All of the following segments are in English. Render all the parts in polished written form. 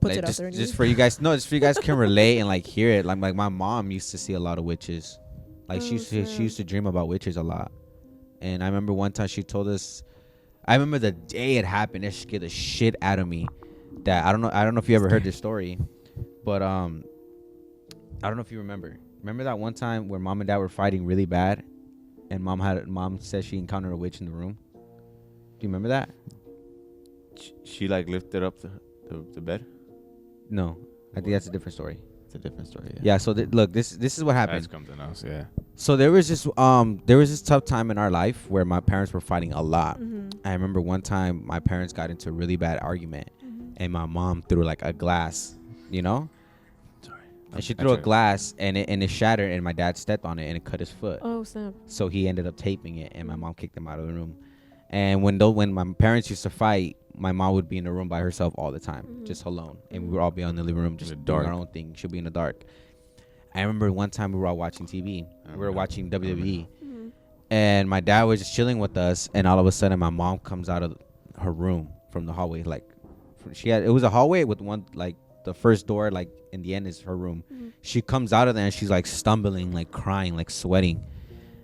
puts like, it out there. Just for you guys, no, just for you guys can relate and like hear it. Like my mom used to see a lot of witches. Like she used to dream about witches a lot. And I remember one time she told us. I remember the day it happened. It scared the shit out of me. That I don't know if you ever heard this story, but I don't know if you remember. Remember that one time where mom and dad were fighting really bad, and mom said she encountered a witch in the room. Do you remember that? She like lifted up the bed. No, I think that's a different story. It's a different story. Yeah. So look, this is what happened. That's something else. Yeah. So there was this tough time in our life where my parents were fighting a lot. I remember one time my parents got into a really bad argument, and my mom threw like a glass, you know. And she threw a glass and it shattered, and my dad stepped on it and it cut his foot. Oh snap! So he ended up taping it, and my mom kicked him out of the room. And when my parents used to fight, my mom would be in the room by herself all the time, just alone, and we would all be in the living room just doing our own thing. She'll be in the dark. I remember one time we were all watching TV. We were watching WWE, and my dad was just chilling with us, and all of a sudden my mom comes out of her room from the hallway. Like it was a hallway with one, like the first door, like in the end is her room. She comes out of there and she's like stumbling, like crying, like sweating,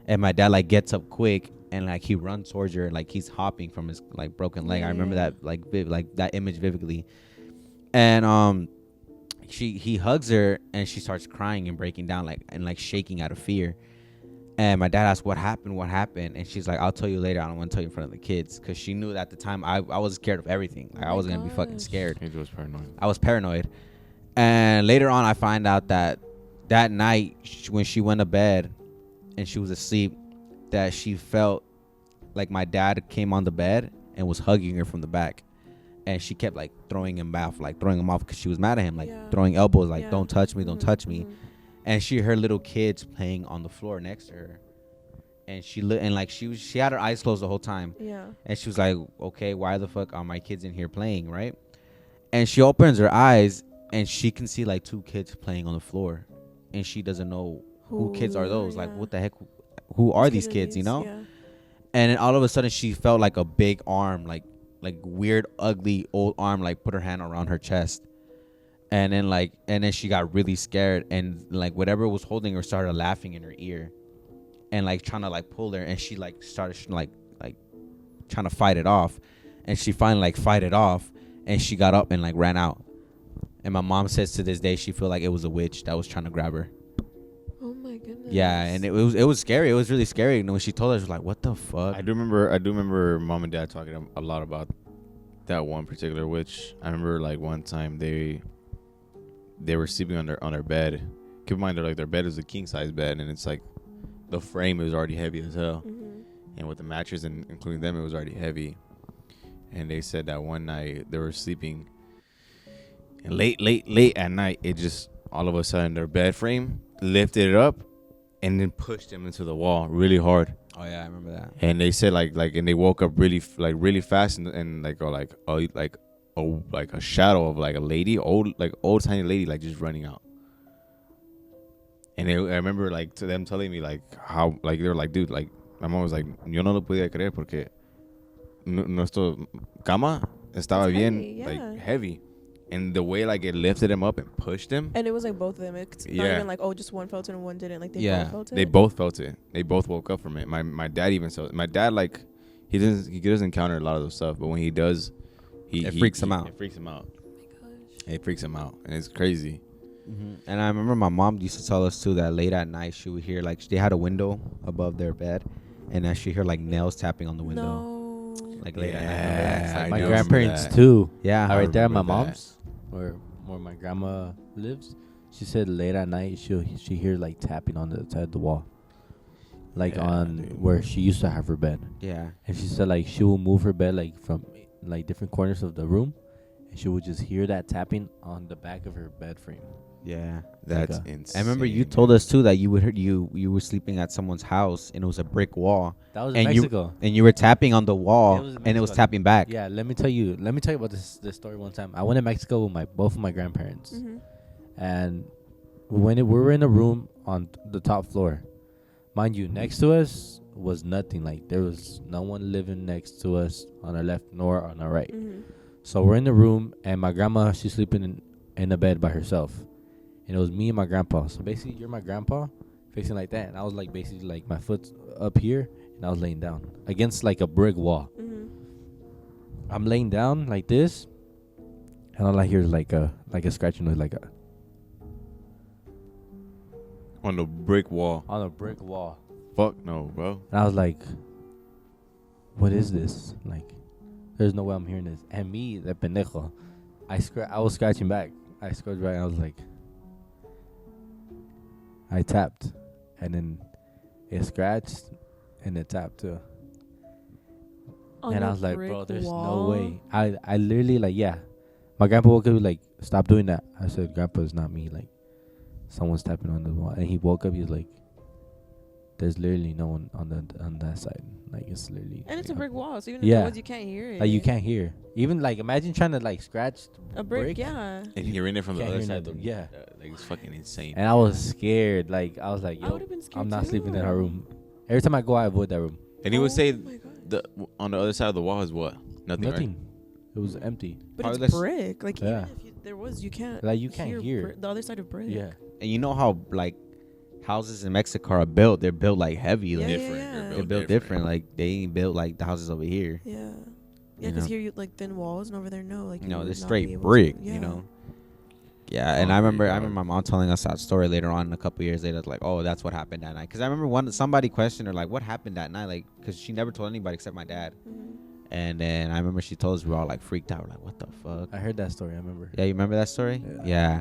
and my dad like gets up quick and like he runs towards her, like he's hopping from his like broken leg. I remember that like that image vividly. And he hugs her and she starts crying and breaking down, like and like shaking out of fear. And my dad asked what happened, and she's like, I'll tell you later, I don't want to tell you in front of the kids, because she knew that at the time I was scared of everything. Like I was gonna be fucking scared. He was paranoid. I was paranoid. And later on I find out that night when she went to bed and she was asleep, that she felt like my dad came on the bed and was hugging her from the back, and she kept like throwing him off because she was mad at him, like throwing elbows, like don't touch me, don't touch me. And she heard little kids playing on the floor next to her, and she had her eyes closed the whole time. And she was like, okay, why the fuck are my kids in here playing, right? And she opens her eyes and she can see like two kids playing on the floor, and she doesn't know who kids are those. Like what the heck, who are these kids, you know? And then all of a sudden she felt like a big arm, like weird ugly old arm, like put her hand around her chest. And then she got really scared, and like whatever was holding her started laughing in her ear and like trying to like pull her, and she like started like trying to fight it off, and she finally like fight it off, and she got up and like ran out. And my mom says to this day she feel like it was a witch that was trying to grab her. Oh my goodness. Yeah, and it was scary. It was really scary. And when she told us, she was like, what the fuck? I do remember mom and dad talking a lot about that one particular witch. I remember like one time they were sleeping on their bed. Keep in mind their bed is a king size bed, and it's like the frame is already heavy as hell, and with the mattress and including them, it was already heavy. And they said that one night they were sleeping, and late at night, it just all of a sudden their bed frame lifted it up and then pushed them into the wall really hard. Oh yeah, I remember that. And they said and they woke up really fast and like a shadow of like a lady, old tiny lady, like just running out. And I remember like to them telling me like how like they were like, dude, like my mom was like, yo no lo podía creer porque nuestro cama estaba bien like heavy, and the way like it lifted him up and pushed him. And it was like both of them. It's not even like, oh, just one felt it and one didn't. Like they both felt it. They both felt it. They both woke up from it. My dad even saw it. My dad like he doesn't encounter a lot of those stuff, but when he does, it freaks him out. It freaks him out. Oh my gosh. It freaks him out, and it's crazy. And I remember my mom used to tell us too that late at night she would hear like they had a window above their bed, and that she heard like nails tapping on the window. Like late at night. My grandparents too. Yeah, right there at my mom's, where my grandma lives. She said late at night she hear like tapping on the side of the wall, like where she used to have her bed. Yeah. And she said like she will move her bed like from like different corners of the room, and she would just hear that tapping on the back of her bed frame. Yeah, that's insane. I remember you told us too that you were sleeping at someone's house and it was a brick wall. That was in Mexico. And you were tapping on the wall and it was tapping back. Yeah, let me tell you about this story. One time I went to Mexico with both of my grandparents, and when we were in a room on the top floor, mind you, next to us was nothing. Like there was no one living next to us on our left nor on our right. So we're in the room, and my grandma, she's sleeping in a bed by herself, and it was me and my grandpa. So basically, you're my grandpa, facing like that, and I was like basically like my foot's up here, and I was laying down against like a brick wall. I'm laying down like this, and all I hear is like a scratching noise, like a On the brick wall. on a brick wall. Fuck no, bro. And I was like, what is this? Like, there's no way I'm hearing this. And me, that pendejo, I was scratching back. I scratched back, and I was like, I tapped. And then it scratched, and it tapped too. And I was like, bro, there's no way. I literally, like, yeah. My grandpa woke up, like, stop doing that. I said, Grandpa, it's not me. Like, someone's tapping on the wall. And he woke up, he was like, there's literally no one on that side. Like, it's literally. And it's like, a brick wall, so even if there was, you can't hear it. Like, you can't hear. Even, like, imagine trying to, like, scratch a brick, yeah. And hearing it from the Can't other hear side. nothing. Yeah. Like, it's fucking insane. And I was scared. Like, I was like, I yo, would've been scared I'm not sleeping in too. her room. Every time I go, I avoid that room. And he would say my God. on the other side of the wall is what? Nothing. Nothing. Right? It was empty. But Probably it's less- brick. Like, Yeah. even if there was, you can't. Like, you can't hear. The other side of brick. Yeah. And you know how like houses in Mexico are built? They're built like heavy. Like, Yeah, Different. yeah. they're built different. Like they ain't built like the houses over here. Yeah. Yeah, You because know? here you like thin walls, and over there no. Like, You know, would they're not straight be able brick. to. You Yeah. know. Yeah, and I remember yeah. my mom telling us that story later on, a couple years later, like, oh, that's what happened that night. Because I remember somebody questioned her, like, what happened that night, like, because she never told anybody except my dad. Mhm. And then I remember she told us, we were all like freaked out, we're like, what the fuck? I heard that story. I remember. Yeah, you remember that story? Yeah. Yeah.